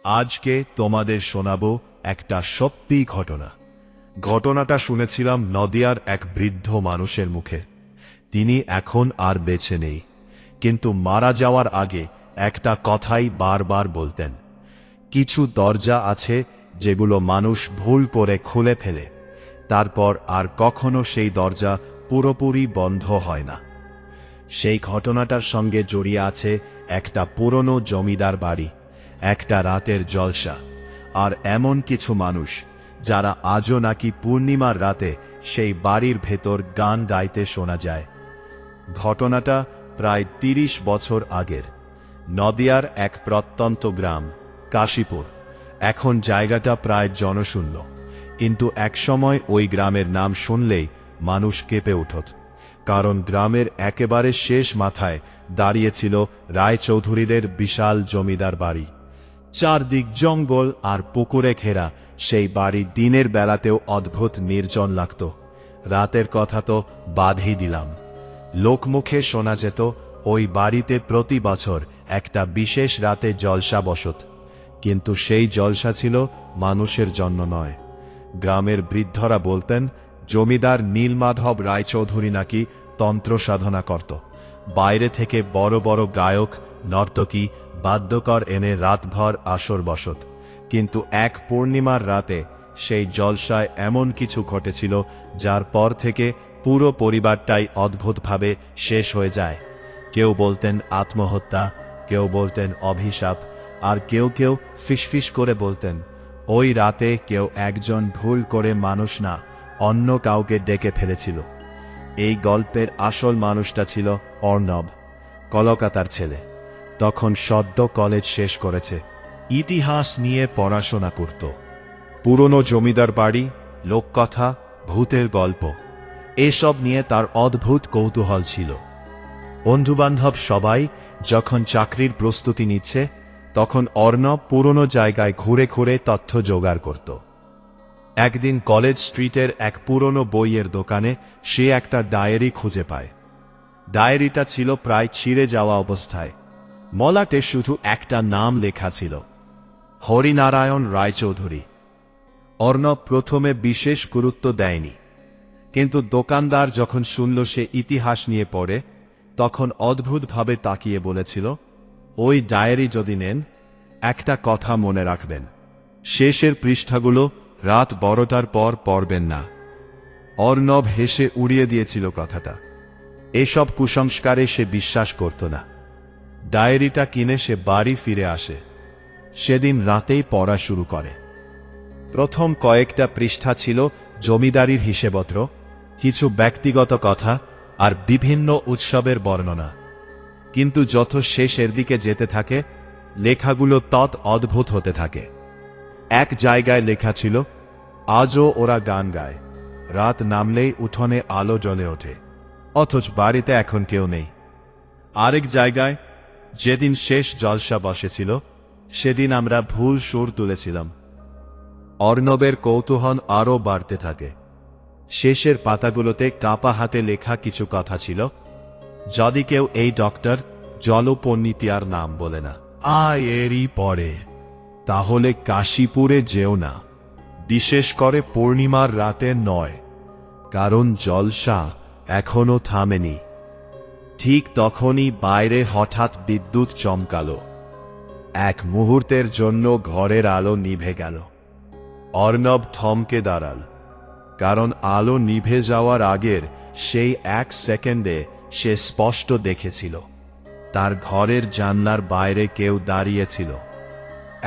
আজকে তোমাদের শোনাবো একটা সত্যি ঘটনা। ঘটনাটা শুনেছিলাম নদিয়ার এক বৃদ্ধ মানুষের মুখে। তিনি এখন আর বেঁচে নেই, কিন্তু মারা যাওয়ার আগে একটা কথাই বারবার বলতেন, কিছু দরজা আছে যেগুলো মানুষ ভুল করে খুলে ফেলে, তারপর আর কখনো সেই দরজা পুরোপুরি বন্ধ হয় না। সেই ঘটনাটার সঙ্গে জড়িয়ে আছে একটা পুরনো জমিদার বাড়ি, একটা রাতের জলসা, আর এমন কিছু মানুষ যারা আজও নাকি পূর্ণিমার রাতে সেই বাড়ির ভেতর গান গাইতে শোনা যায়। ঘটনাটা প্রায় ৩০ বছর আগের, নদিয়ার এক প্রত্যন্ত গ্রাম কাশীপুর। এখন জায়গাটা প্রায় জনশূন্য, কিন্তু একসময় ওই গ্রামের নাম শুনলেই মানুষ কেঁপে উঠত, কারণ গ্রামের একেবারে শেষ মাথায় দাঁড়িয়েছিল রায়চৌধুরীদের বিশাল জমিদার বাড়ি। চারদিক জঙ্গল আর পুকুরে ঘেরা সেই বাড়ি দিনের বেলাতেও অদ্ভুত নির্জন লাগত। রাতের কথা তো বাদই দিলাম, লোকমুখে শোনা যেত ওই বাড়িতে প্রতি বছর একটা বিশেষ রাতে জলসা বসত, কিন্তু সেই জলসা ছিল মানুষের জন্য নয়। গ্রামের বৃদ্ধরা বলতেন, জমিদার নীলমাধব রায়চৌধুরী নাকি তন্ত্র সাধনা করত। বাইরে থেকে বড় বড় গায়ক, নর্তকী, বাদ্যকর এনে রাতভর আসর বসত। কিন্তু এক পূর্ণিমার রাতে সেই জলসায় এমন কিছু ঘটেছিল যার পর থেকে পুরো পরিবারটাই অদ্ভুতভাবে শেষ হয়ে যায়। কেউ বলতেন আত্মহত্যা, কেউ বলতেন অভিশাপ, আর কেউ কেউ ফিসফিস করে বলতেন ওই রাতে কেউ একজন ভুল করে মানুষ না অন্য কাউকে ডেকে ফেলেছিল। এই গল্পের আসল মানুষটা ছিল অর্ণব, কলকাতার ছেলে। তখন সদ্য কলেজ শেষ করেছে, ইতিহাস নিয়ে পড়াশোনা করত। পুরনো জমিদার বাড়ি, লোককথা, ভূতের গল্প, এসব নিয়ে তার অদ্ভুত কৌতূহল ছিল। বন্ধুবান্ধব সবাই যখন চাকরির প্রস্তুতি নিচ্ছে, তখন অর্ণব পুরনো জায়গায় ঘুরে ঘুরে তথ্য জোগাড় করত। একদিন কলেজ স্ট্রিটের এক পুরনো বইয়ের দোকানে সে একটা ডায়েরি খুঁজে পায়। ডায়েরিটা ছিল প্রায় ছিঁড়ে যাওয়া অবস্থায়। মলাটে শুধু একটা নাম লেখা ছিল, হরিনারায়ণ রায়চৌধুরী। অর্ণব প্রথমে বিশেষ গুরুত্ব দেয়নি, কিন্তু দোকানদার যখন শুনল সে ইতিহাস নিয়ে পড়ে, তখন অদ্ভুতভাবে তাকিয়ে বলেছিল, ওই ডায়েরি যদি নেন, একটা কথা মনে রাখবেন, শেষের পৃষ্ঠাগুলো রাত 12টার পর পড়বেন না। অর্ণব হেসে উড়িয়ে দিয়েছিল কথাটা। এসব কুসংস্কারে সে বিশ্বাস করত না। ডায়েরিটা কিনে সে বাড়ি ফিরে আসে। সেদিন রাতেই পড়া শুরু করে। প্রথম কয়েকটা পৃষ্ঠা ছিল জমিদারির হিসেবপত্র, কিছু ব্যক্তিগত কথা আর বিভিন্ন উৎসবের বর্ণনা। কিন্তু যত শেষের দিকে যেতে থাকে, লেখাগুলো তত অদ্ভুত হতে থাকে। এক জায়গায় লেখা ছিল, আজও ওরা গান গায়, রাত নামলেই উঠোনে আলো জ্বলে ওঠে, অথচ বাড়িতে এখন কেউ নেই। আরেক জায়গায়, যেদিন শেষ জলসা বসেছিল, সেদিন আমরা ভুল সুর তুলেছিলাম। অর্ণবের কৌতূহল আরও বাড়তে থাকে। শেষের পাতাগুলোতে কাপা হাতে লেখা কিছু কথা ছিল, যদি কেউ এই ডক্টর জলপণ্ডিতিয়ার নাম বলে না এরই পরে, তাহলে কাশীপুরে যেও না, বিশেষ করে পূর্ণিমার রাতে নয়, কারণ জলসা এখনো থামেনি। ঠিক তখনই বাইরে হঠাৎ বিদ্যুৎ চমকালো। এক মুহূর্তের জন্য ঘরের আলো নিভে গেল। অর্ণব থমকে দাঁড়াল, কারণ আলো নিভে যাওয়ার আগের সেই এক সেকেন্ডে সে স্পষ্ট দেখেছিল তার ঘরের জানলার বাইরে কেউ দাঁড়িয়েছিল।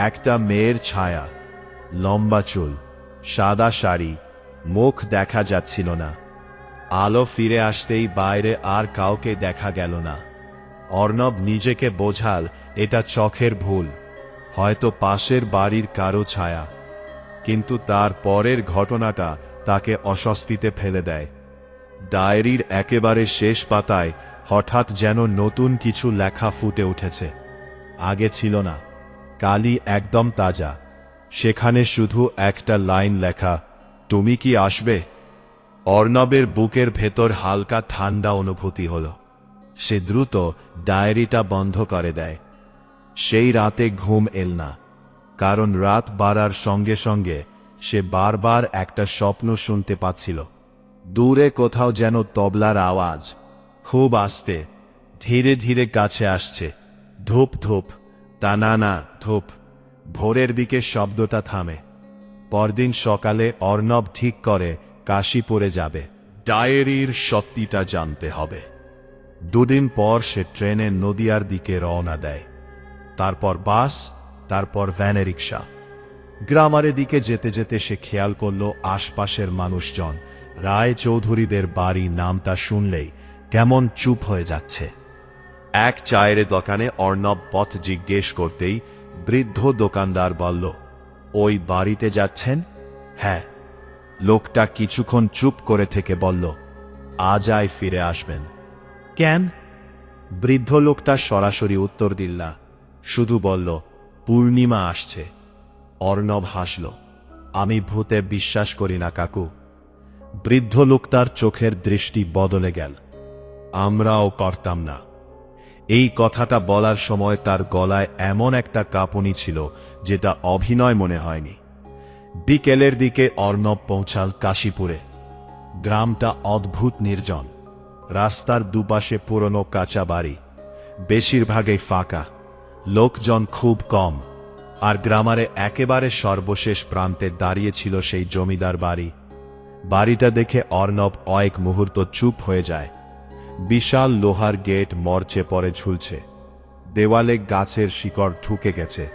একটা মেয়ের ছায়া, লম্বা চুল, সাদা শাড়ি, মুখ দেখা যাচ্ছিল না। আলো ফিরে আসতেই বাইরে আর কাউকে দেখা গেল না। অর্ণব নিজেকে বোঝাল এটা চোখের ভুল, হয়তো পাশের বাড়ির কারো ছায়া। কিন্তু তার পরের ঘটনাটা তাকে অস্বস্তিতে ফেলে দেয়। ডায়েরির একেবারে শেষ পাতায় হঠাৎ যেন নতুন কিছু লেখা ফুটে উঠেছে। আগে ছিল না, কালি একদম তাজা। সেখানে শুধু একটা লাইন লেখা, তুমি কি আসবে? অর্ণবের বুকের ভেতর হালকা ঠান্ডা অনুভূতি হল। সে দ্রুত ডায়েরিটা বন্ধ করে দেয়। সেই রাতে ঘুম এল না। কারণ রাত বাড়ার সঙ্গে সঙ্গে সে বারবার একটা স্বপ্ন শুনতে পাচ্ছিল। দূরে কোথাও যেন তবলার আওয়াজ, খুব আস্তে, ধীরে ধীরে কাছে আসছে। ধূপ ধূপ, টানানা ধূপ। ভোরের দিকে শব্দটা থামে। পরদিন সকালে অর্ণব ঠিক করে কাশীপুরে যাবে। ডায়েরির সত্যিটা জানতে হবে। দুদিন পর সে ট্রেনে নদিয়ার দিকে রওনা দেয়। তারপর বাস, তারপর ভ্যানে রিক্সা। গ্রামারের দিকে যেতে যেতে সে খেয়াল করল আশপাশের মানুষজন রায় চৌধুরীদের বাড়ি নামটা শুনলেই কেমন চুপ হয়ে যাচ্ছে। এক চায়ের দোকানে অর্ণব পথ জিজ্ঞেস করতেই বৃদ্ধ দোকানদার বলল, ওই বাড়িতে যাচ্ছেন? হ্যাঁ। লোকটা কিছুক্ষণ চুপ করে থেকে বলল, আজই ফিরে আসবেন। কেন? বৃদ্ধ লোকটা সরাসরি উত্তর দিল না, শুধু বলল, পূর্ণিমা আসছে। অর্ণব হাসল। আমি ভূতে বিশ্বাস করি না কাকু। বৃদ্ধ লোকটার চোখের দৃষ্টি বদলে গেল। আমরাও করতাম না। এই কথাটা বলার সময় তার গলায় এমন একটা কাঁপুনি ছিল যেটা অভিনয় মনে হয়নি। বিকেলের দিকে অর্ণব পৌঁছাল কাশীপুরে। গ্রামটা অদ্ভুত নির্জন। রাস্তার দুপাশে পুরনো কাঁচা বাড়ি, বেশিরভাগই ফাঁকা, লোকজন খুব কম। আর গ্রামারে একেবারে সর্বশেষ প্রান্তে দাঁড়িয়েছিল সেই জমিদার বাড়ি। বাড়িটা দেখে অর্ণব কয়েক মুহূর্ত চুপ হয়ে যায়। বিশাল লোহার গেট মরচে পড়ে ঝুলছে। দেওয়ালে গাছের শিকড় ঢুকে গেছে।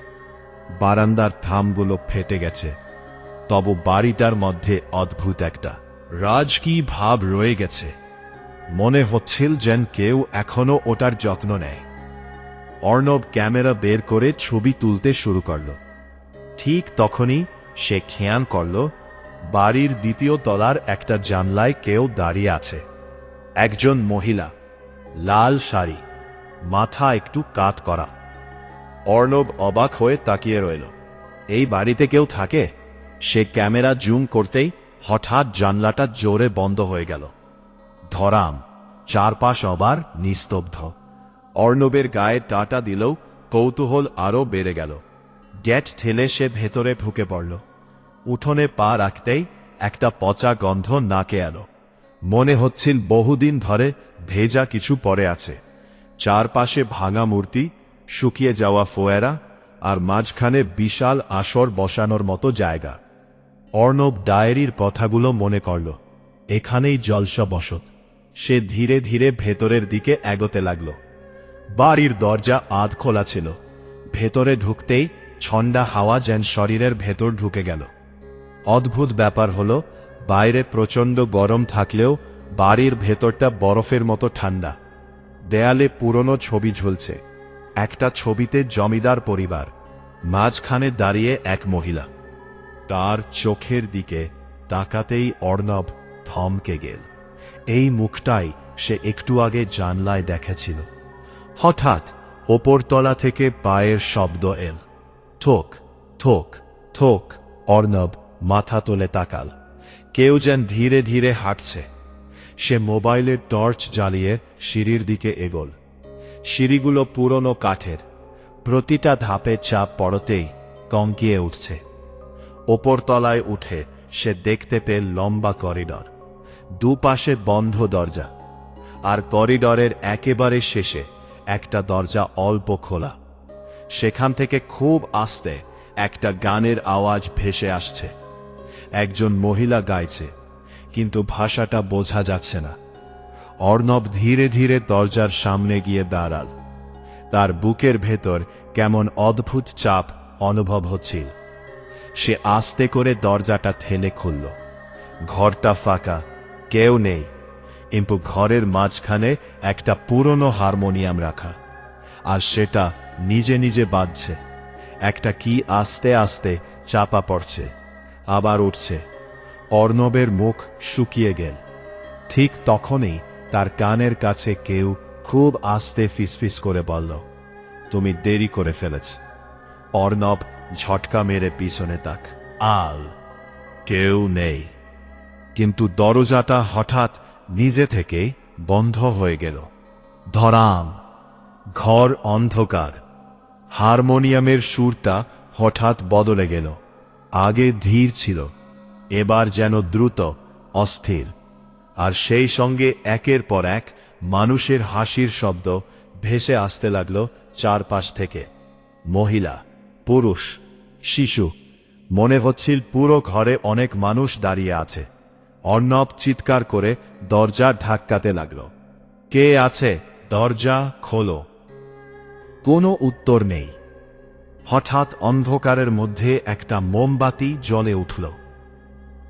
বারান্দার থামগুলো ফেটে গেছে। তবু বাড়িটার মধ্যে অদ্ভুত একটা রাজকীয় ভাব রয়ে গেছে। মনে হচ্ছিল যেন কেউ এখনো ওটার যত্ন নেয়। অর্ণব ক্যামেরা বের করে ছবি তুলতে শুরু করল। ঠিক তখনই সে খেয়াল করল বাড়ির দ্বিতীয় তলার একটা জানলায় কেউ দাঁড়িয়ে আছে। একজন মহিলা, লাল শাড়ি, মাথা একটু কাত করা। অর্ণব অবাক হয়ে তাকিয়ে রইল। এই বাড়িতে কেউ থাকে? সে ক্যামেরা জুম করতেই হঠাৎ জানলাটা জোরে বন্ধ হয়ে গেল। ধরাম। চারপাশ আবার নিস্তব্ধ। অর্ণবের গায়ে টাটা দিলেও কৌতূহল আরও বেড়ে গেল। গেট ঠেলে সে ভেতরে ঢুকে পড়ল। উঠোনে পা রাখতেই একটা পচা গন্ধ নাকে এলো। মনে হচ্ছিল বহুদিন ধরে ভেজা কিছু পড়ে আছে। চারপাশে ভাঙা মূর্তি, শুকিয়ে যাওয়া ফোয়ারা, আর মাঝখানে বিশাল আসর বসানোর মতো জায়গা। অর্ণব ডায়েরির কথাগুলো মনে করল। এখানেই জলসা বসত। সে ধীরে ধীরে ভেতরের দিকে এগোতে লাগল। বাড়ির দরজা আধ খোলা ছিল। ভেতরে ঢুকতেই ঠান্ডা হাওয়া যেন শরীরের ভেতর ঢুকে গেল। অদ্ভুত ব্যাপার হলো, বাইরে প্রচণ্ড গরম থাকলেও বাড়ির ভেতরটা বরফের মতো ঠান্ডা। দেয়ালে পুরনো ছবি ঝুলছে। একটা ছবিতে জমিদার পরিবার, মাঝখানে দাঁড়িয়ে এক মহিলা। তার চোখের দিকে তাকাতেই অর্ণব থমকে গেল। এই মুখটাই সে একটু আগে জানলায় দেখেছিল। হঠাৎ ওপরতলা থেকে পায়ের শব্দ এল। ঠোক ঠোক ঠোক। অর্ণব মাথা তুলে তাকাল। কেউ যেন ধীরে ধীরে হাঁটছে। সে মোবাইলের টর্চ জ্বালিয়ে সিঁড়ির দিকে এগোল। সিঁড়িগুলো পুরনো কাঠের। প্রতিটা ধাপে চাপ পড়তেই কঙ্কিয়ে উঠছে। ওপরতলায় উঠে সে দেখতে পেল লম্বা করিডর, দুপাশে বন্ধ দরজা, আর করিডরের একেবারে শেষে একটা দরজা অল্প খোলা। সেখান থেকে খুব আস্তে একটা গানের আওয়াজ ভেসে আসছে। একজন মহিলা গাইছে, কিন্তু ভাষাটা বোঝা যাচ্ছে না। অর্ণব ধীরে ধীরে দরজার সামনে গিয়ে দাঁড়াল। তার বুকের ভেতর কেমন অদ্ভুত চাপ অনুভব হচ্ছিল। সে আস্তে করে দরজাটা ঠেলে খুলল। ঘরটা ফাঁকা, কেউ নেই, কিন্তু ঘরের মাঝখানে একটা পুরনো হারমোনিয়াম রাখা, আর সেটা নিজে নিজে বাজছে। একটা কি আস্তে আস্তে চাপা পড়ছে, আবার উঠছে। অর্ণবের মুখ শুকিয়ে গেল। ঠিক তখনই তার কানের কাছে কেউ খুব আস্তে ফিসফিস করে বলল, তুমি দেরি করে ফেলেছ। অর্ণব ঝটকা মেরে পিছনে তাক আল। কেউ নেই, কিন্তু দরজাটা হঠাৎ নিজে থেকে বন্ধ হয়ে গেল। ধরাম। ঘর অন্ধকার। হারমোনিয়ামের সুরটা হঠাৎ বদলে গেল। আগে ধীর ছিল, এবার যেন দ্রুত, অস্থির। আর সেই সঙ্গে একের পর এক মানুষের হাসির শব্দ ভেসে আসতে লাগল চারপাশ থেকে। মহিলা, পুরুষ, শিশু, মনে হচ্ছিল পুরো ঘরে অনেক মানুষ দাঁড়িয়ে আছে। অর্ণব চিৎকার করে দরজা ধাক্কাতে লাগল। কে আছে? দরজা খোলো। কোনো উত্তর নেই। হঠাৎ অন্ধকারের মধ্যে একটা মোমবাতি জ্বলে উঠল,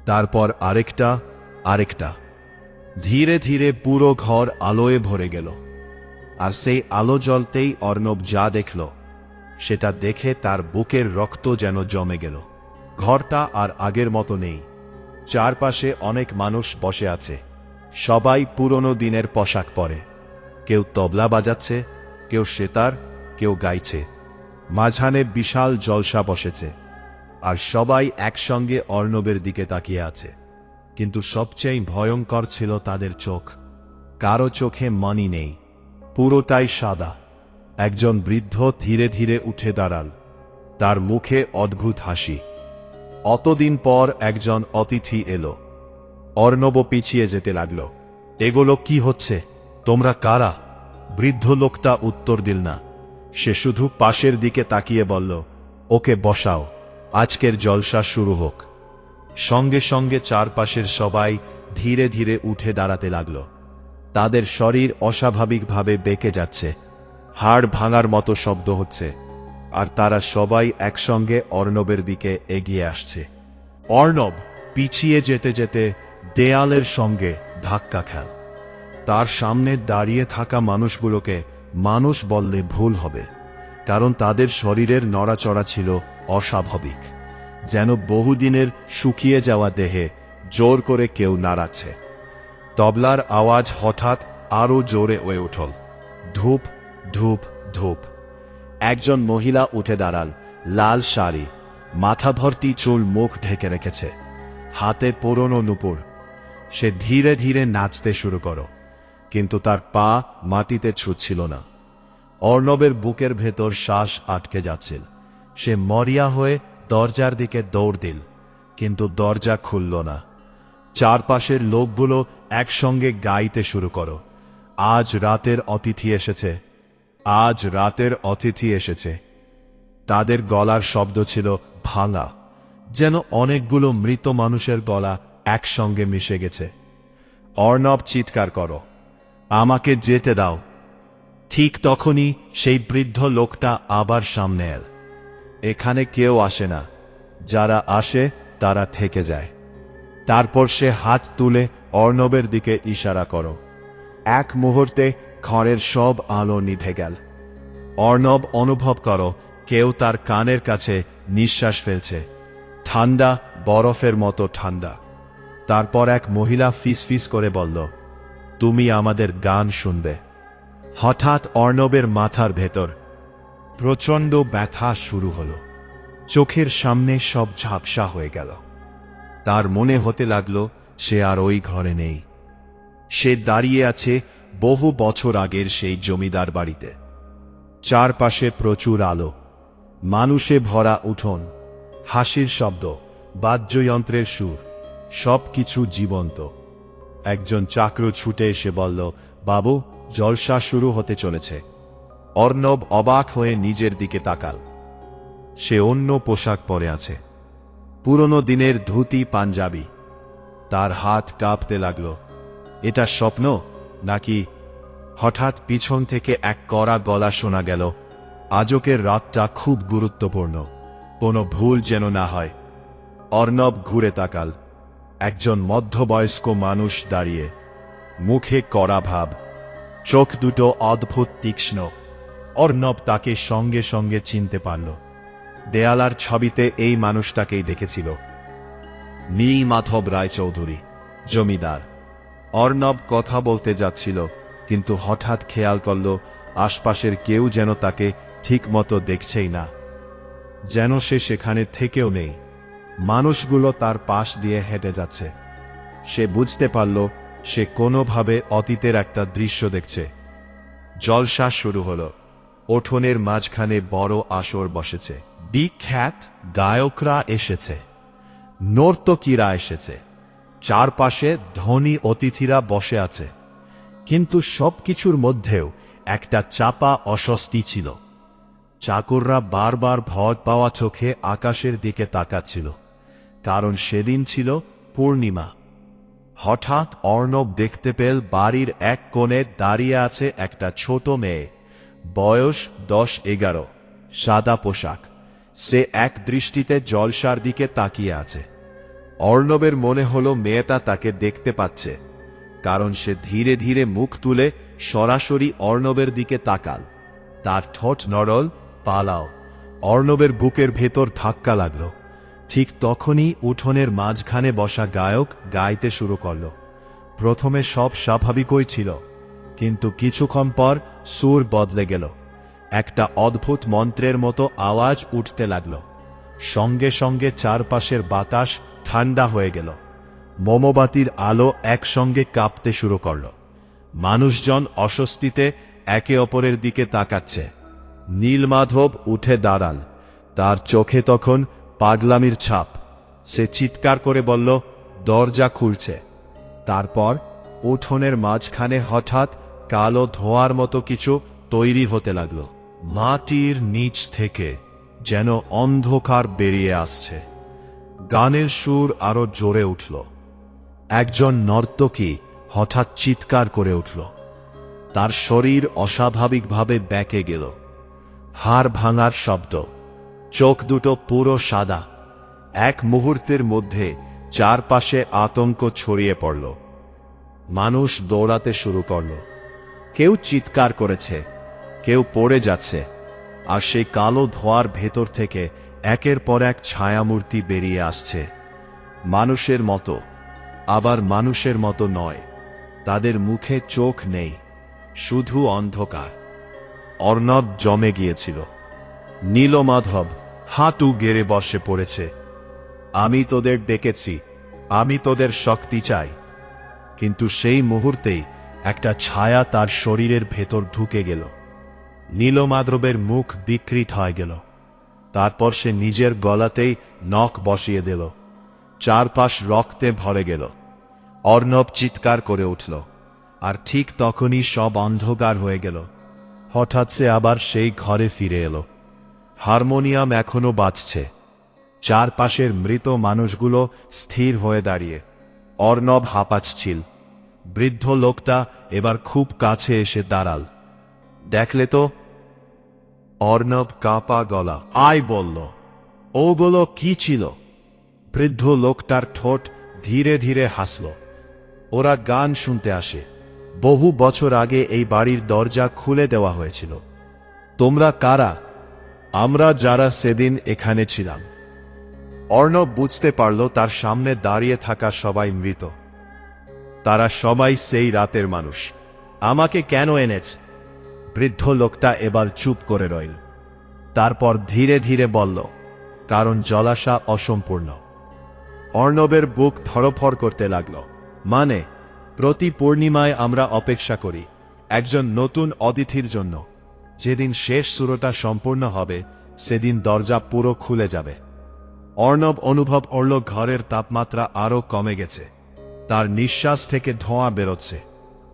তারপর আরেকটা, আরেকটা। ধীরে ধীরে পুরো ঘর আলোয় ভরে গেল। আর সেই আলো জ্বলতেই অর্ণব যা দেখল, সেটা দেখে তার বুকের রক্ত যেন জমে গেল। ঘরটা আর আগের মতো নেই। চারপাশে অনেক মানুষ বসে আছে, সবাই পুরনো দিনের পোশাক পরে। কেউ তবলা বাজাচ্ছে, কেউ সেতার, কেউ গাইছে। মাঝখানে বিশাল জলসা বসেছে, আর সবাই একসঙ্গে অর্ণবের দিকে তাকিয়ে আছে। কিন্তু সবচেয়ে ভয়ঙ্কর ছিল তাদের চোখ। কারো চোখে মনি নেই, পুরোটাই সাদা। একজন বৃদ্ধ ধীরে ধীরে উঠে দাঁড়াল, তার মুখে অদ্ভুত হাসি। অতদিন পর একজন অতিথি এলো। অর্ণব পিছিয়ে যেতে লাগল। এগুলো কি হচ্ছে? তোমরা কারা? বৃদ্ধ লোকটা উত্তর দিল না। সে শুধু পাশের দিকে তাকিয়ে বলল, ওকে বসাও, আজকের জলসা শুরু হোক। সঙ্গে সঙ্গে চারপাশের সবাই ধীরে ধীরে উঠে দাঁড়াতে লাগল। তাদের শরীর অস্বাভাবিকভাবে বেঁকে যাচ্ছে, হাড় ভাঙার মতো শব্দ হচ্ছে, আর তারা সবাই একসঙ্গে অর্ণবের দিকে এগিয়ে আসছে। অর্ণব পিছিয়ে যেতে যেতে দেয়ালের সঙ্গে ধাক্কা খেল। তার সামনে দাঁড়িয়ে থাকা মানুষগুলোকে মানুষ বললে ভুল হবে, কারণ তাদের শরীরের নড়াচড়া ছিল অস্বাভাবিক, যেন বহুদিনের শুকিয়ে যাওয়া দেহে জোর করে কেউ নাড়াচ্ছে। তবলার আওয়াজ হঠাৎ আরও জোরে হয়ে উঠল। ধূপ, ধূপ, ধূপ। একজন মহিলা উঠে দাঁড়াল, লাল শাড়ি, মাথা ভর্তি চুল, মুখ ঢেকে রেখেছে, হাতে পুরনো নূপুর। সে ধীরে ধীরে নাচতে শুরু করো, কিন্তু তার পা মাটিতে ছুঁচ্ছিল না। অর্ণবের বুকের ভেতর শ্বাস আটকে যাচ্ছিল। সে মরিয়া হয়ে দরজার দিকে দৌড় দিল, কিন্তু দরজা খুলল না। চারপাশের লোকগুলো একসঙ্গে গাইতে শুরু করো, আজ রাতের অতিথি এসেছে, আজ রাতের অতিথি এসেছে। তাদের গলার শব্দ ছিল ভাঙা, যেন অনেকগুলো মৃত মানুষের গলা একসঙ্গে মিশে গেছে। অর্ণব চিৎকার করো, আমাকে যেতে দাও। ঠিক তখনই সেই বৃদ্ধ লোকটা আবার সামনে এল। এখানে কেউ আসে না, যারা আসে তারা থেকে যায়। তারপর সে হাত তুলে অর্ণবের দিকে ইশারা করো। এক মুহূর্তে ঘরের সব আলো নিভে গেল। অর্ণব অনুভব করো কেউ তার কানের কাছে নিঃশ্বাস ফেলছে, ঠান্ডা, বরফের মতো ঠান্ডা। তারপর এক মহিলা ফিসফিস করে বলল, তুমি আমাদের গান শুনবে। হঠাৎ অর্ণবের মাথার ভেতর প্রচণ্ড ব্যথা শুরু হলো। চোখের সামনে সব ঝাপসা হয়ে গেল। তার মনে হতে লাগল সে আর ওই ঘরে নেই। সে দাঁড়িয়ে আছে বহু বছর আগের সেই জমিদার বাড়িতে। চারপাশে প্রচুর আলো, মানুষে ভরা উঠোন, হাসির শব্দ, বাদ্যযন্ত্রের সুর, সবকিছু জীবন্ত। একজন চাকর ছুটে এসে বলল, বাবু, জলসা শুরু হতে চলেছে। অর্ণব অবাক হয়ে নিজের দিকে তাকাল। সে অন্য পোশাক পরে আছে, পুরনো দিনের ধুতি পাঞ্জাবি। তার হাত কাঁপতে লাগল। এটা স্বপ্ন নাকি? হঠাৎ পিছন থেকে এক কড়া গলা শোনা গেল, আজকের রাতটা খুব গুরুত্বপূর্ণ, কোনো ভুল যেন না হয়। অর্ণব ঘুরে তাকাল। একজন মধ্যবয়স্ক মানুষ দাঁড়িয়ে, মুখে কড়া ভাব, চোখ দুটো অদ্ভুত তীক্ষ্ণ। অর্ণব তাকে সঙ্গে সঙ্গে চিনতে পারল। দেয়ালার ছবিতে এই মানুষটাকেই দেখেছিল, নীলমাধব রায়চৌধুরী, জমিদার। অর্ণব কথা বলতে যাচ্ছিল, কিন্তু হঠাৎ খেয়াল করল আশপাশের কেউ যেন তাকে ঠিক মতো দেখছেই না, যেন সে সেখানে থেকেও নেই। মানুষগুলো তার পাশ দিয়ে হেঁটে যাচ্ছে। সে বুঝতে পারল সে কোনোভাবে অতীতের একটা দৃশ্য দেখছে। জলসা শুরু হলো। উঠোনের মাঝখানে বড় আসর বসেছে, বিখ্যাত গায়করা এসেছে, নর্তকীরা এসেছে, চারপাশে ধনী অতিথিরা বসে আছে। কিন্তু সবকিছুর মধ্যেও একটা চাপা অস্বস্তি ছিল। চাকররা বারবার ভয় পাওয়া চোখে আকাশের দিকে তাকাচ্ছিল, কারণ সেদিন ছিল পূর্ণিমা। হঠাৎ অর্ণব দেখতে পেল বাড়ির এক কোণে দাঁড়িয়ে আছে একটা ছোট মেয়ে, বয়স 10-11, সাদা পোশাক। সে এক দৃষ্টিতে জলসার দিকে তাকিয়ে আছে। অর্ণবের মনে হলো মেয়েটা তাকে দেখতে পাচ্ছে, কারণ সে ধীরে ধীরে মুখ তুলে সরাসরি অর্ণবের দিকে তাকাল। তার ঠোঁট নরল, পালাও। অর্ণবের বুকের ভেতর ধাক্কা লাগল। ঠিক তখনই উঠোনের মাঝখানে বসা গায়ক গাইতে শুরু করল। প্রথমে সব স্বাভাবিকই ছিল, কিন্তু কিছুক্ষণ পর সুর বদলে গেল। একটা অদ্ভুত মন্ত্রের মতো আওয়াজ উঠতে লাগল। সঙ্গে সঙ্গে চারপাশের বাতাস ঠান্ডা হয়ে গেল। মোমবাতির আলো একসঙ্গে কাঁপতে শুরু করল। মানুষজন অস্বস্তিতে একে অপরের দিকে তাকাচ্ছে। নীলমাধব উঠে দাঁড়াল। তার চোখে তখন পাগলামির ছাপ। সে চিৎকার করে বলল, দরজা খুলছে। তারপর উঠোনের মাঝখানে হঠাৎ কালো ধোঁয়ার মতো কিছু তৈরি হতে লাগল। মাটির নিচ থেকে যেন অন্ধকার বেরিয়ে আসছে। গানের সুর আরো জোরে উঠল। একজন নর্তকী হঠাৎ চিৎকার করে উঠল। তার শরীর অস্বাভাবিকভাবে বেঁকে গেল। হাড় ভাঙার শব্দ, চোখ দুটো পুরো সাদা। এক মুহূর্তের মধ্যে চারপাশে আতঙ্ক ছড়িয়ে পড়ল। মানুষ দৌড়াতে শুরু করল। কেউ চিৎকার করেছে, কেউ পড়ে যাচ্ছে। আর সেই কালো ধোঁয়ার ভেতর থেকে একের পর এক ছায়ামূর্তি বেরিয়ে আসছে। মানুষের মতো, আবার মানুষের মতো নয়। তাদের মুখে চোখ নেই, শুধু অন্ধকার। অর্ণব জমে গিয়েছিল। নীলমাধব হাঁটু গেড়ে বসে পড়েছে। আমি তোদের ডেকেছি, আমি তোদের শক্তি চাই। কিন্তু সেই মুহূর্তেই একটা ছায়া তার শরীরের ভেতর ঢুকে গেল। নীলমাধবের মুখ বিকৃত হয়ে গেল। তারপর সে নিজের গলাতেই নখ বসিয়ে দিল। চারপাশ রক্তে ভরে গেল। অর্ণব চিৎকার করে উঠল। আর ঠিক তখনই সব অন্ধকার হয়ে গেল। হঠাৎ সে আবার সেই ঘরে ফিরে এলো। হারমোনিয়াম এখনো বাজছে। চারপাশের মৃত মানুষগুলো স্থির হয়ে দাঁড়িয়ে। অর্ণব হাঁপাচ্ছিল। বৃদ্ধ লোকটা এবার খুব কাছে এসে দাঁড়াল। দেখলে তো? অর্ণব কাঁপা গলা আয় বলল, ওগুলো কি ছিল? বৃদ্ধ লোকটার ঠোঁট ধীরে ধীরে হাসল। ওরা গান শুনতে আসে। বহু বছর আগে এই বাড়ির দরজা খুলে দেওয়া হয়েছিল। তোমরা কারা? আমরা যারা সেদিন এখানে ছিলাম। অর্ণব বুঝতে পারল তার সামনে দাঁড়িয়ে থাকা সবাই মৃত। তারা সবাই সেই রাতের মানুষ। আমাকে কেন এনেছে? বৃদ্ধ লোকটা এবার চুপ করে রইল। তারপর ধীরে ধীরে বলল, কারণ জলাশা অসম্পূর্ণ। অর্ণবের বুক ধড়ফড় করতে লাগল। মানে, প্রতি পূর্ণিমায় আমরা অপেক্ষা করি একজন নতুন অতিথির জন্য। যেদিন শেষ সুরটা সম্পূর্ণ হবে, সেদিন দরজা পুরো খুলে যাবে। অর্ণব অনুভব করল ঘরের তাপমাত্রা আরও কমে গেছে। তার নিঃশ্বাস থেকে ধোঁয়া বেরোচ্ছে।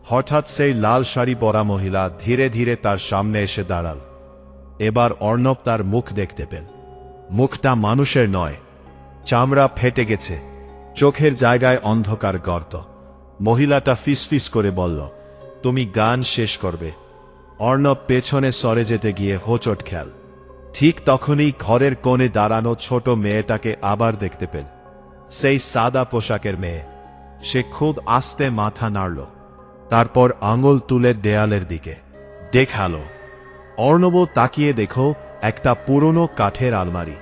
হঠাৎ সেই লাল শাড়ি পরা মহিলা ধীরে ধীরে তার সামনে এসে দাঁড়াল। এবার অর্ণব তার মুখ দেখতে পেল। মুখটা মানুষের নয়, চামড়া ফেটে গেছে, চোখের জায়গায় অন্ধকার গর্ত। মহিলাটা ফিসফিস করে বলল, তুমি গান শেষ করবে। অর্ণব পেছনে সরে যেতে গিয়ে হোঁচট খেল। ঠিক তখনই ঘরের কোণে দাঁড়ানো ছোট মেয়েটাকে আবার দেখতে পেল। সেই সাদা পোশাকের মেয়ে। সে খুব আস্তে মাথা নাড়ল, তারপর আঙুল তুলে দেয়ালের দিকে দেখালো। অর্ণব তাকিয়ে দেখো একটা পুরনো কাঠের আলমারি।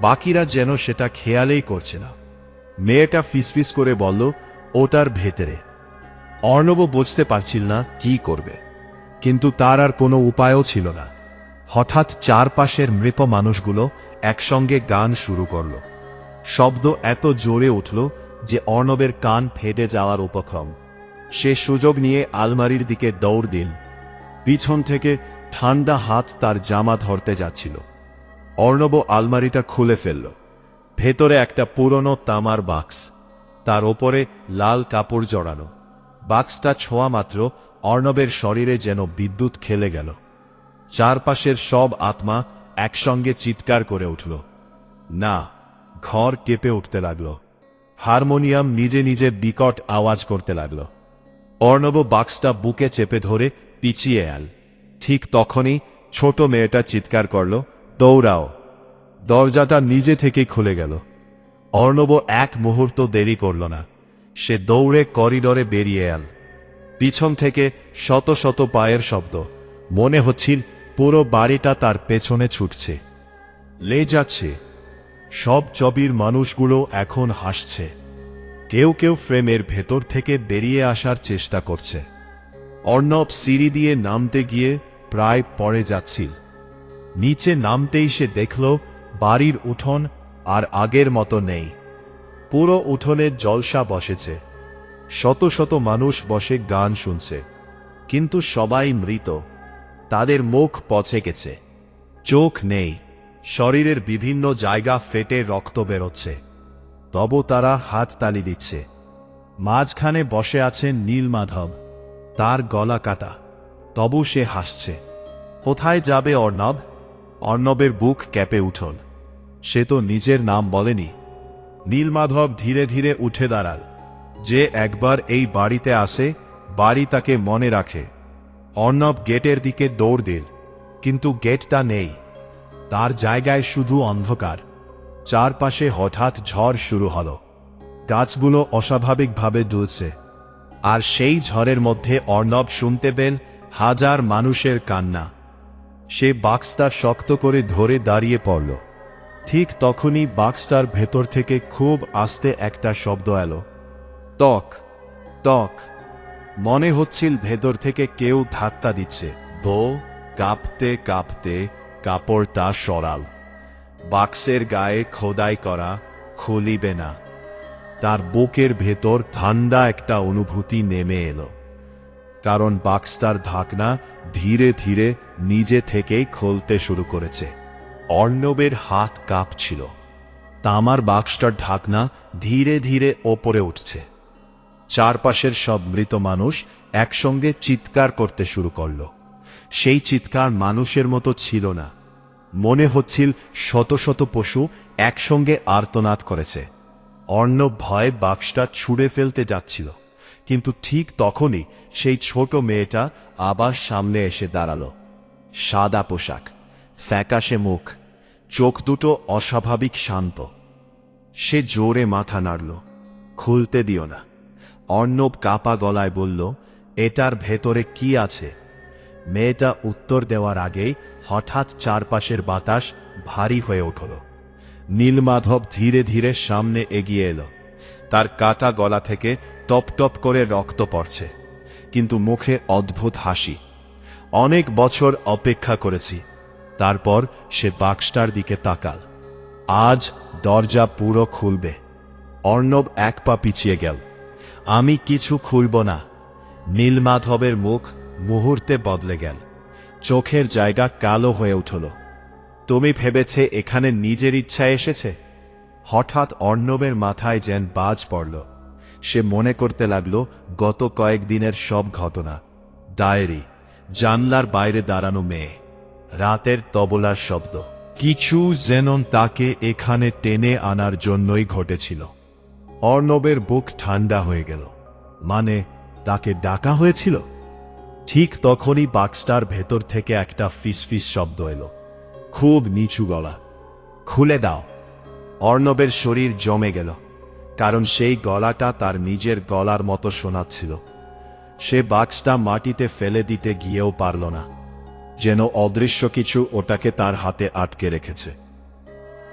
বাকিরা যেন সেটা খেয়ালেই করছে না। মেয়েটা ফিসফিস করে বলল, ওটার ভেতরে। অর্ণব বুঝতে পারছিল না কি করবে, কিন্তু তার আর কোনো উপায়ও ছিল না। হঠাৎ চারপাশের মৃত মানুষগুলো একসঙ্গে গান শুরু করল। শব্দ এত জোরে উঠল যে অর্ণবের কান ফেটে যাওয়ার উপক্রম। সে সুযোগ নিয়ে আলমারির দিকে দৌড় দিল। পিছন থেকে ঠান্ডা হাত তার জামা ধরতে যাচ্ছিল। অর্ণব আলমারিটা খুলে ফেলল। ভেতরে একটা পুরনো তামার বাক্স, তার ওপরে লাল কাপড় জড়ানো। বাক্সটা ছোঁয়া মাত্র অর্ণবের শরীরে যেন বিদ্যুৎ খেলে গেল। চারপাশের সব আত্মা একসঙ্গে চিৎকার করে উঠল। না, ঘর কেঁপে উঠতে লাগল। হারমোনিয়াম নিজে নিজে বিকট আওয়াজ করতে লাগল। অর্ণব বাক্সটা বুকে চেপে ধরে পিছিয়ে এল। ঠিক তখনই ছোট মেয়েটা চিৎকার করল, দৌড়াও! দরজাটা নিজে থেকেই খুলে গেল। অর্ণব এক মুহূর্ত দেরি করল না। সে দৌড়ে করিডরে বেরিয়ে এল। পিছন থেকে শত শত পায়ের শব্দ। মনে হচ্ছিল পুরো বাড়িটা তার পেছনে ছুটছে, লে যাচ্ছে। সব ছবির মানুষগুলো এখন হাসছে। কেউ কেউ ফ্রেমের ভেতর থেকে বেরিয়ে আসার চেষ্টা করছে। অর্ণব সিঁড়ি দিয়ে নামতে গিয়ে প্রায় পড়ে যাচ্ছিল। নিচে নামতেই সে দেখল বাড়ির উঠোন আর আগের মতো নেই। পুরো উঠোনে জলসা বসেছে। শত শত মানুষ বসে গান শুনছে, কিন্তু সবাই মৃত। তাদের মুখ পচে গেছে, চোখ নেই, শরীরের বিভিন্ন জায়গা ফেটে রক্ত বেরোচ্ছে। তবু তারা হাততালি দিচ্ছে। মাঝখানে বসে আছেন নীলমাধব, তার গলা কাটা, তবু সে হাসছে। কোথায় যাবে অর্ণব? অর্ণবের বুক কেঁপে উঠল। সে তো নিজের নাম বলেনি। নীলমাধব ধীরে ধীরে উঠে দাঁড়াল। যে একবার এই বাড়িতে আসে, বাড়ি তাকে মনে রাখে। অর্ণব গেটের দিকে দৌড় দিল, কিন্তু গেটটা নেই। তার জায়গায় শুধু অন্ধকার। চারপাশে হঠাৎ ঝড় শুরু হল। গাছগুলো অস্বাভাবিকভাবে দুলছে। আর সেই ঝড়ের মধ্যে অর্ণব শুনতে পেল হাজার মানুষের কান্না। সে বাক্সটা শক্ত করে ধরে দাঁড়িয়ে পড়ল। ঠিক তখনই বাক্সটার ভেতর থেকে খুব আস্তে একটা শব্দ এলো, টক টক। মনে হচ্ছিল ভেতর থেকে কেউ ধাক্কা দিচ্ছে। বউ কাঁপতে কাঁপতে কাপড়টা সরাল। বাক্সের গায়ে খোদাই করা, খুলিবে না। তার বুকের ভেতর ঠান্ডা একটা অনুভূতি নেমে এলো, কারণ বাক্সটার ঢাকনা ধীরে ধীরে নিজে থেকেই খুলতে শুরু করেছে। অর্ণবের হাত কাঁপছিল। তামার বাক্সটার ঢাকনা ধীরে ধীরে ওপরে উঠছে। চারপাশের সব মৃত মানুষ একসঙ্গে চিৎকার করতে শুরু করল। সেই চিৎকার মানুষের মতো ছিল না। মনে হচ্ছিল শত শত পশু একসঙ্গে আর্তনাদ করেছে। অর্ণব ভয়ে বাক্সটা ছুঁড়ে ফেলতে যাচ্ছিল, কিন্তু ঠিক তখনই সেই ছোট মেয়েটা আবার সামনে এসে দাঁড়াল। সাদা পোশাক, ফ্যাকাশে মুখ, চোখ দুটো অস্বাভাবিক শান্ত। সে জোরে মাথা নাড়ল। খুলতে দিও না। অর্ণব কাপা গলায় বলল, এটার ভেতরে কি আছে? মেয়েটা উত্তর দেওয়ার আগেই হঠাৎ চারপাশের বাতাস ভারী হয়ে উঠল। নীলমাধব ধীরে ধীরে সামনে এগিয়ে এলো। তার কাটা গলা থেকে টপ টপ করে রক্ত পড়ছে, কিন্তু মুখে অদ্ভুত হাসি। অনেক বছর অপেক্ষা করেছি। তারপর সে বাক্সটার দিকে তাকাল। আজ দরজা পুরো খুলবে। অর্ণব এক পা পিছিয়ে গেল। আমি কিছু খুলব না। নীলমাধবের মুখ মুহূর্তে বদলে গেল। চোখের জায়গা কালো হয়ে উঠল। তুমি ভেবেছে এখানে নিজের ইচ্ছায় এসেছে? হঠাৎ অর্ণবের মাথায় যেন বাজ পড়ল। সে মনে করতে লাগল গত কয়েকদিনের সব ঘটনা। ডায়েরি, জানলার বাইরে দাঁড়ানো মেয়ে, রাতের তবলার শব্দ। কিছু যেন তাকে এখানে টেনে আনার জন্যই ঘটেছিল। অর্ণবের বুক ঠান্ডা হয়ে গেল। মানে, তাকে ডাকা হয়েছিল? ঠিক তখনই বাক্সটার ভেতর থেকে একটা ফিসফিস শব্দ এলো, খুব নিচু গলা। খুলে দাও। অর্ণবের শরীর জমে গেল, কারণ সেই গলাটা তার নিজের গলার মতো শোনাচ্ছিল। সে বাক্সটা মাটিতে ফেলে দিতে গিয়েও পারল না, যেন অদৃশ্য কিছু ওটাকে তার হাতে আটকে রেখেছে।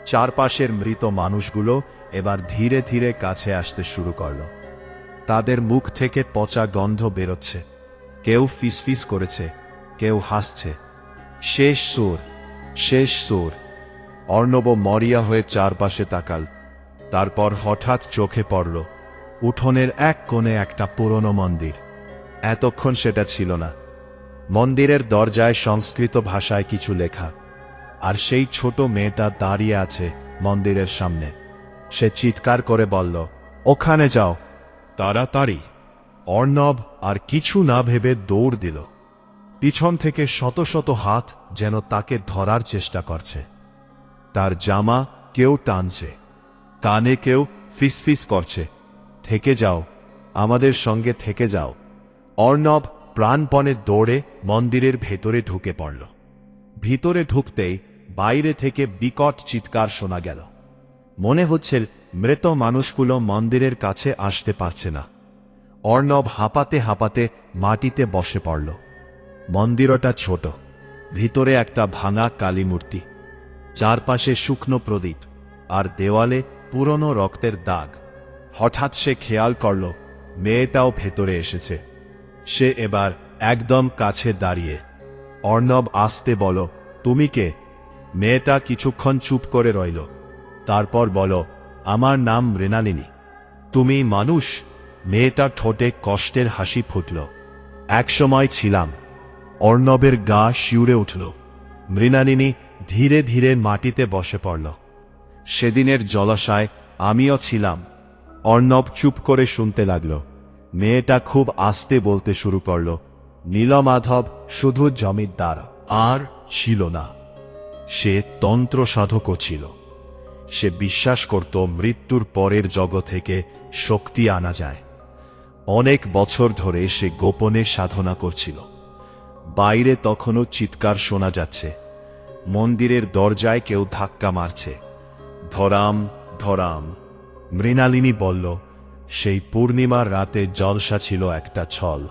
চারপাশের মৃত মানুষগুলো এবার ধীরে ধীরে কাছে আসতে শুরু করল। তাদের মুখ থেকে পচা গন্ধ বেরোচ্ছে। কেউ ফিসফিস করেছে, কেউ হাসছে। শেষ সুর, শেষ সুর। অর্ণব মরিয়া হয়ে চারপাশে তাকাল। তারপর হঠাৎ চোখে পড়ল উঠোনের এক কোণে একটা পুরনো মন্দির। এতক্ষণ সেটা ছিল না। মন্দিরের দরজায় সংস্কৃত ভাষায় কিছু লেখা। আর সেই ছোট মেয়েটা দাঁড়িয়ে আছে মন্দিরের সামনে। সে চিৎকার করে বলল, ওখানে যাও তাড়াতাড়ি। অর্ণব আর কিছু না ভেবে দৌড় দিল। পিছন থেকে শত শত হাত যেন তাকে ধরার চেষ্টা করছে। তার জামা কেউ টানছে, কানে কেউ ফিসফিস করছে, থেকে যাও, আমাদের সঙ্গে থেকে যাও। অর্ণব প্রাণপণে দৌড়ে মন্দিরের ভেতরে ঢুকে পড়ল। ভিতরে ঢুকতেই বাইরে থেকে বিকট চিৎকার শোনা গেল। মনে হচ্ছে মৃত মানুষগুলো মন্দিরের কাছে আসতে পারছে না। অর্ণব হাঁপাতে হাঁপাতে মাটিতে বসে পড়ল। মন্দিরটা ছোট, ভিতরে একটা ভাঙা কালী মূর্তি, চারপাশে শুকনো প্রদীপ, আর দেওয়ালে পুরনো রক্তের দাগ। হঠাৎ সে খেয়াল করল মেয়েটাও ভেতরে এসেছে। সে এবার একদম কাছে দাঁড়িয়ে। অর্ণব আস্তে বল, তুমি কে? মেয়েটা কিছুক্ষণ চুপ করে রইল, তারপর বল, আমার নাম মৃণালিনী। তুমি মানুষ? মেয়েটা ঠোঁটে কষ্টের হাসি ফুটল। একসময় ছিলাম। অর্ণবের গা শিউরে উঠল। মৃণালিনী ধীরে ধীরে মাটিতে বসে পড়ল। সেদিনের জলাশয় আমিও ছিলাম। অর্ণব চুপ করে শুনতে লাগল। মেয়েটা খুব আস্তে বলতে শুরু করল, নীলমাধব শুধু জমিদার আর ছিল না, সে তন্ত্র সাধকও ছিল। সে বিশ্বাস করত মৃত্যুর পরের জগৎ থেকে শক্তি আনা যায়। অনেক বছর ধরে সে গোপনে সাধনা করছিল। বাইরে তখনও চিৎকার শোনা যাচ্ছে। মন্দিরের দরজায় কেউ ধাক্কা মারছে। ধরাম ধরাম। মৃণালিনী বলল, সেই পূর্ণিমার রাতে জলসা ছিল একটা ছল।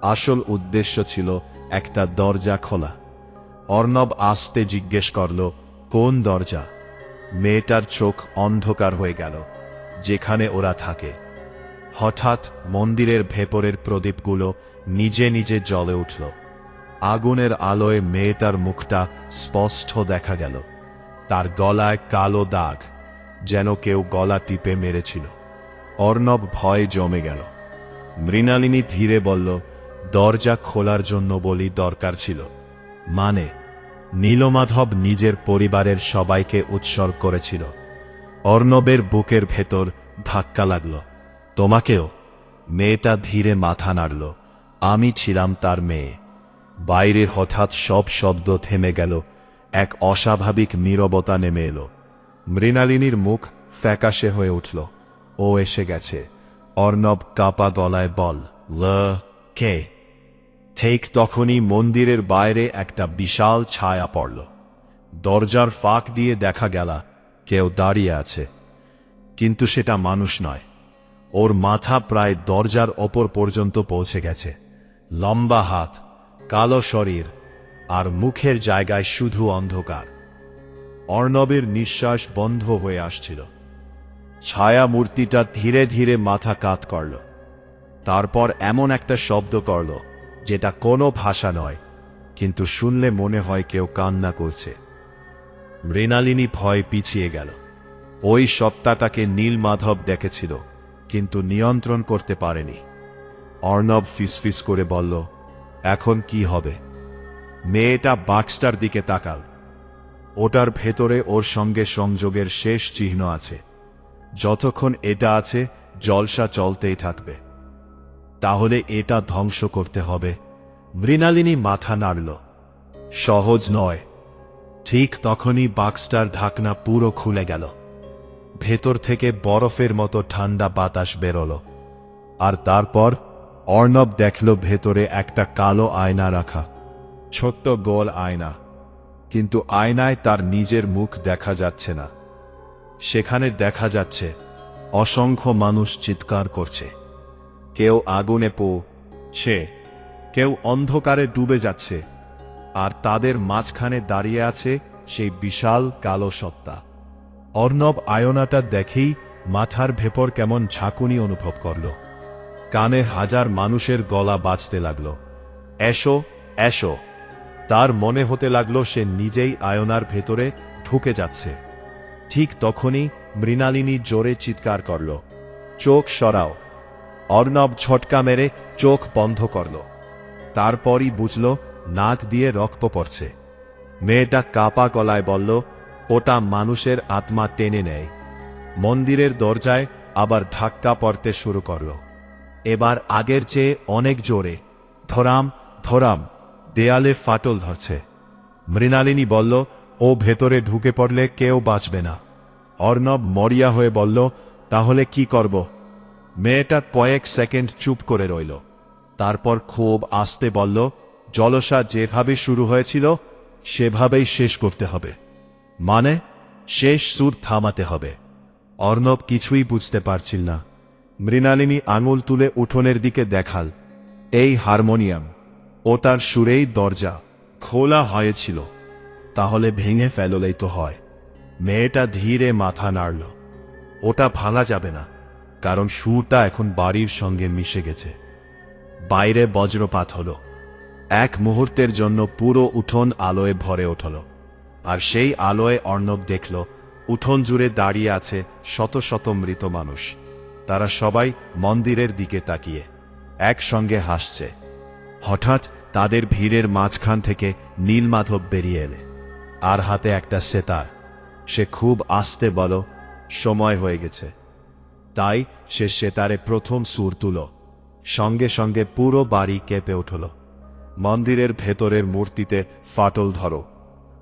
আসল উদ্দেশ্য ছিল একটা দরজা খোলা। অর্ণব আস্তে জিজ্ঞেস করল, কোন দরজা? মেয়েটার চোখ অন্ধকার হয়ে গেল। যেখানে ওরা থাকে। হঠাৎ মন্দিরের ভেতরের প্রদীপগুলো নিজে নিজে জ্বলে উঠল। আগুনের আলোয় মেয়েটার মুখটা স্পষ্ট দেখা গেল। তার গলায় কালো দাগ, যেন কেউ গলা টিপে মেরেছিল। অর্ণব ভয়ে জমে গেল। মৃণালিনী ধীরে বলল, দরজা খোলার জন্য বলি দরকার ছিল। মানে? নীলমাধব নিজের পরিবারের সবাইকে উৎসর্গ করেছিল। অর্ণবের বুকের ভেতর ধাক্কা লাগল। তোমাকেও? মেয়েটা ধীরে মাথা নাড়ল। আমি ছিলাম তার মেয়ে। বাইরে হঠাৎ সব শব্দ থেমে গেল। এক অস্বাভাবিক নীরবতা নেমে এলো। মৃণালিনীর মুখ ফ্যাকাশে হয়ে উঠল। ও এসে গেছে। অর্ণব কাপা গলায় বল, কে? ঠিক তখনই মন্দিরের বাইরে একটা বিশাল ছায়া পড়ল। দরজার ফাঁক দিয়ে দেখা গেল কেউ দাঁড়িয়ে আছে, কিন্তু সেটা মানুষ নয়। ওর মাথা প্রায় দরজার ওপর পর্যন্ত পৌঁছে গেছে। লম্বা হাত, কালো শরীর, আর মুখের জায়গায় শুধু অন্ধকার। অর্ণবের নিঃশ্বাস বন্ধ হয়ে আসছিল। ছায়া মূর্তিটা ধীরে ধীরে মাথা কাত করল। তারপর এমন একটা শব্দ করল যেটা কোনো ভাষা নয়, কিন্তু শুনলে মনে হয় কেউ কান্না করছে। মৃণালিনী ভয় পিছিয়ে গেল। ওই সত্তাটাকে নীলমাধব দেখেছিল, কিন্তু নিয়ন্ত্রণ করতে পারেনি। অর্ণব ফিসফিস করে বলল, এখন কি হবে? মেয়েটা বাক্সটার দিকে তাকাল। ওটার ভেতরে ওর সঙ্গে সংযোগের শেষ চিহ্ন আছে। যতক্ষণ এটা আছে জলসা চলতেই থাকবে। তাহলে এটা ধ্বংস করতে হবে। মৃণালিনী মাথা নাড়ল। সহজ নয়। ঠিক তখনই বাক্সটার ঢাকনা পুরো খুলে গেল। ভেতর থেকে বরফের মতো ঠান্ডা বাতাস বেরোল। আর তারপর অর্ণব দেখল ভেতরে একটা কালো আয়না রাখা। ছোট্ট গোল আয়না, কিন্তু আয়নায় তার নিজের মুখ দেখা যাচ্ছে না। সেখানে দেখা যাচ্ছে অসংখ্য মানুষ চিৎকার করছে। কেউ আগুনে পোড়ছে, কেউ অন্ধকারে ডুবে যাচ্ছে, আর তাদের মাঝখানে দাঁড়িয়ে আছে সেই বিশাল কালো সত্তা। অর্ণব আয়নাটা দেখেই মাথার ভেতর কেমন ঝাঁকুনি অনুভব করল। কানে হাজার মানুষের গলা বাজতে লাগল, এসো এসো। তার মনে হতে লাগলো সে নিজেই আয়নার ভেতরে ঢুকে যাচ্ছে। ঠিক তখনই মৃণালিনী জোরে চিৎকার করল, চোখ সরাও। অর্ণব ঝটকা মেরে চোখ বন্ধ করল। তারপরই বুঝল নাক দিয়ে রক্ত পড়ছে। মেয়েটা কাপা গলায় বলল, ওটা মানুষের আত্মা টেনে নেয়। মন্দিরের দরজায় আবার ধাক্কা পড়তে শুরু করল, এবার আগের চেয়ে অনেক জোরে। ধরাম ধরাম, দেয়ালে ফাটল ধরছে। মৃণালিনী বলল, ও ভেতরে ঢুকে পড়লে কেউ বাঁচবে না। অর্ণব মরিয়া হয়ে বলল, তাহলে কি করব? মেয়েটা কয়েক সেকেন্ড চুপ করে রইল, তারপর খুব আস্তে বলল, জলসা যেভাবে শুরু হয়েছিল সেভাবেই শেষ করতে হবে। মানে? শেষ সুর থামাতে হবে। অর্ণব কিছুই বুঝতে পারছিল না। মৃণালিনী আঙুল তুলে উঠোনের দিকে দেখাল, এই হারমোনিয়াম, ও তার সুরেই দরজা খোলা হয়েছিল। তাহলে ভেঙে ফেললেই তো হয়। মেয়েটা ধীরে মাথা নাড়ল, ওটা ভাঙা যাবে না, কারণ সুরটা এখন বাড়ির সঙ্গে মিশে গেছে। বাইরে বজ্রপাত হল, এক মুহূর্তের জন্য পুরো উঠোন আলোয় ভরে উঠল। আর সেই আলোয় অর্ণব দেখল উঠোন জুড়ে দাঁড়িয়ে আছে শত শত মৃত মানুষ। তারা সবাই মন্দিরের দিকে তাকিয়ে একসঙ্গে হাসছে। হঠাৎ তাদের ভিড়ের মাঝখান থেকে নীলমাধব বেরিয়ে এলে, আর হাতে একটা সেতার। সে খুব আস্তে বলল, সময় হয়ে গেছে। তাই সে সেতারে প্রথম সুর তুল। সঙ্গে সঙ্গে পুরো বাড়ি কেঁপে উঠল। মন্দিরের ভেতরের মূর্তিতে ফাটল ধরো।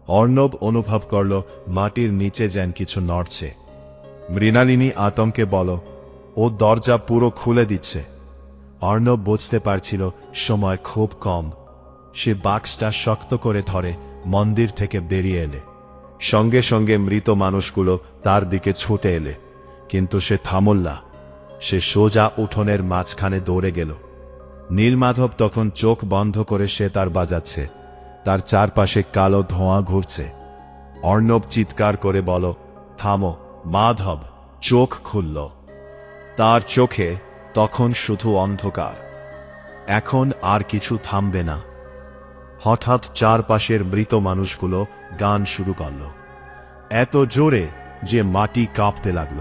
অর্ণব অনুভব করল মাটির নিচে যেন কিছু নড়ছে। মৃণালিনী আতঙ্কে বল, ও দরজা পুরো খুলে দিচ্ছে। অর্ণব বুঝতে পারছিল সময় খুব কম। সে বাক্সটা শক্ত করে ধরে মন্দির থেকে বেরিয়ে এলে। সঙ্গে সঙ্গে মৃত মানুষগুলো তার দিকে ছুটে এলে, কিন্তু সে থামল না। সে সোজা উঠোনের মাঝখানে দৌড়ে গেল। নীলমাধব তখন চোখ বন্ধ করে সেতার বাজাচ্ছে। তার চারপাশে কালো ধোঁয়া ঘুরছে। অর্ণব চিৎকার করে বল, থামো। মাধব চোখ খুলল। তার চোখে তখন শুধু অন্ধকার। এখন আর কিছু থামবে না। হঠাৎ চারপাশের মৃত মানুষগুলো গান শুরু করল, এত জোরে যে মাটি কাঁপতে লাগল।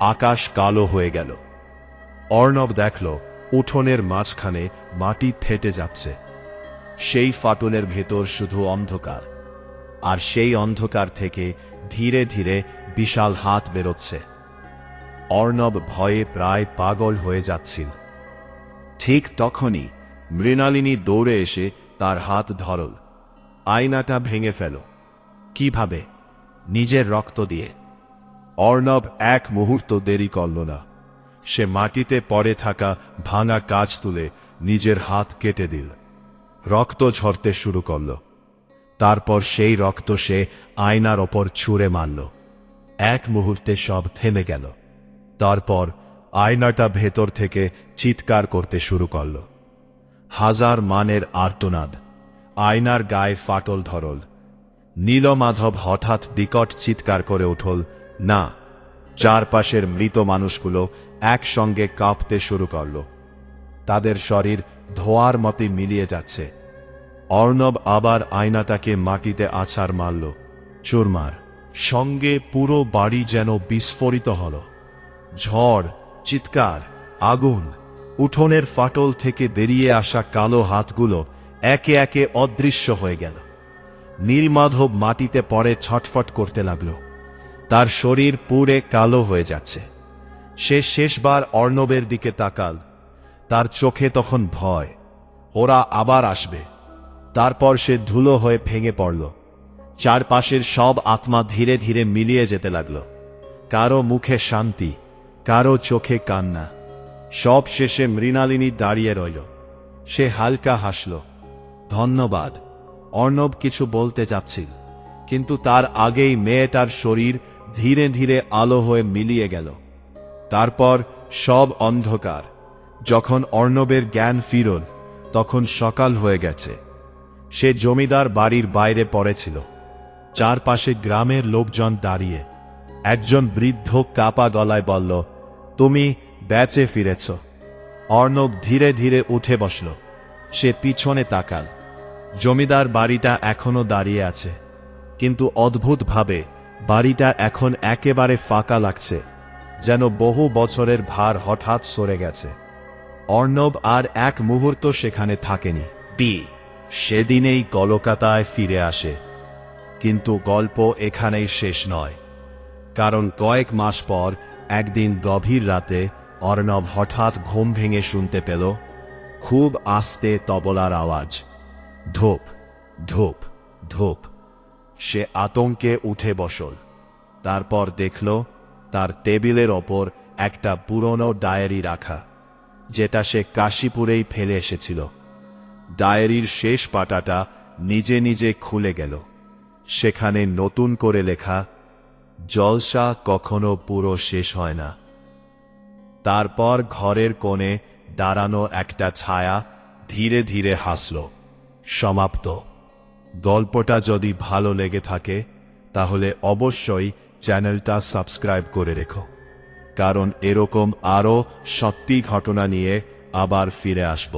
আকাশ কালো হয়ে গেল। অর্ণব দেখল উঠোনের মাঝখানে মাটি ফেটে যাচ্ছে। সেই ফাটলের ভেতর শুধু অন্ধকার, আর সেই অন্ধকার থেকে ধীরে ধীরে বিশাল হাত বেরোচ্ছে। অর্ণব ভয়ে প্রায় পাগল হয়ে যাচ্ছিল। ঠিক তখনই মৃণালিনী দৌড়ে এসে তার হাত ধরল। আয়নাটা ভেঙে ফেল। কিভাবে? নিজের রক্ত দিয়ে। অর্ণব এক মুহূর্ত দেরি করল না। সে মাটিতে পড়ে থাকা ভাঙা কাঁচ তুলে নিজের হাত কেটে দিল। রক্ত ঝরতে শুরু করল। তারপর সেই রক্ত সে আয়নার ওপর ছুঁড়ে মারল। এক মুহূর্তে সব থেমে গেল। তারপর আয়নাটা ভেতর থেকে চিৎকার করতে শুরু করল। হাজার মানের আর্তনাদ। আয়নার গায়ে ফাটল ধরল। নীলমাধব হঠাৎ বিকট চিৎকার করে উঠল, না! চারপাশের মৃত মানুষগুলো একসঙ্গে কাঁপতে শুরু করল। তাদের শরীর ধোঁয়ার মতে মিলিয়ে যাচ্ছে। অর্ণব আবার আয়নাটাকে মাটিতে আছাড় মারল, চুরমার। সঙ্গে পুরো বাড়ি যেন বিস্ফোরিত হল। ঝড়, চিৎকার, আগুন। উঠোনের ফাটল থেকে বেরিয়ে আসা কালো হাতগুলো একে একে অদৃশ্য হয়ে গেল। নীলমাধব মাটিতে পড়ে ছটফট করতে লাগল। তার শরীর পুড়ে কালো হয়ে যাচ্ছে। সে শেষবার অর্ণবের দিকে তাকাল। তার চোখে তখন ভয়, ওরা আবার আসবে। তারপর সে ধুলো হয়ে ভেঙে পড়ল। চারপাশের সব আত্মা ধীরে ধীরে মিলিয়ে যেতে লাগল। কারো মুখে শান্তি, কারো চোখে কান্না। সব শেষে মৃণালিনী দাঁড়িয়ে রইল। সে হালকা হাসল, ধন্যবাদ। অর্ণব কিছু বলতে যাচ্ছিল, কিন্তু তার আগেই মেয়েটার শরীর ধীরে ধীরে আলো হয়ে মিলিয়ে গেল। তারপর সব অন্ধকার। যখন অর্ণবের জ্ঞান ফিরল, তখন সকাল হয়ে গেছে। সে জমিদার বাড়ির বাইরে পড়েছিল। চারপাশে গ্রামের লোকজন দাঁড়িয়ে। একজন বৃদ্ধ কাপা গলায় বলল, তুমি বেঁচে ফিরেছ। অর্ণব ধীরে ধীরে উঠে বসল। সে পিছনে তাকাল। জমিদার বাড়িটা এখনো দাঁড়িয়ে আছে, কিন্তু অদ্ভুতভাবে বাড়িটা এখন একেবারে ফাঁকা লাগছে, যেন বহু বছরের ভার হঠাৎ সরে গেছে। অর্ণব আর এক মুহূর্ত সেখানে থাকেনি। সেদিনেই কলকাতায় ফিরে আসে। কিন্তু গল্প এখানেই শেষ নয়, কারণ কয়েক মাস পর একদিন গভীর রাতে অর্ণব হঠাৎ ঘুম ভেঙে শুনতে পেল খুব আস্তে তবলার আওয়াজ, ধূপ ধূপ ধূপ। সে আতঙ্কে উঠে বসল। তারপর দেখল তার টেবিলের ওপর একটা পুরনো ডায়েরি রাখা, যেটা সে কাশীপুরেই ফেলে এসেছিল। ডায়েরির শেষ পাতাটা নিজে নিজে খুলে গেল। সেখানে নতুন করে লেখা, জলসা কখনো পুরো শেষ হয় না। তারপর ঘরের কোণে দাঁড়ানো একটা ছায়া ধীরে ধীরে হাসল। সমাপ্ত। গল্পটা যদি ভালো লেগে থাকে তাহলে অবশ্যই চ্যানেলটা সাবস্ক্রাইব করে রেখো, কারণ এরকম আরও সত্যি ঘটনা নিয়ে আবার ফিরে আসব।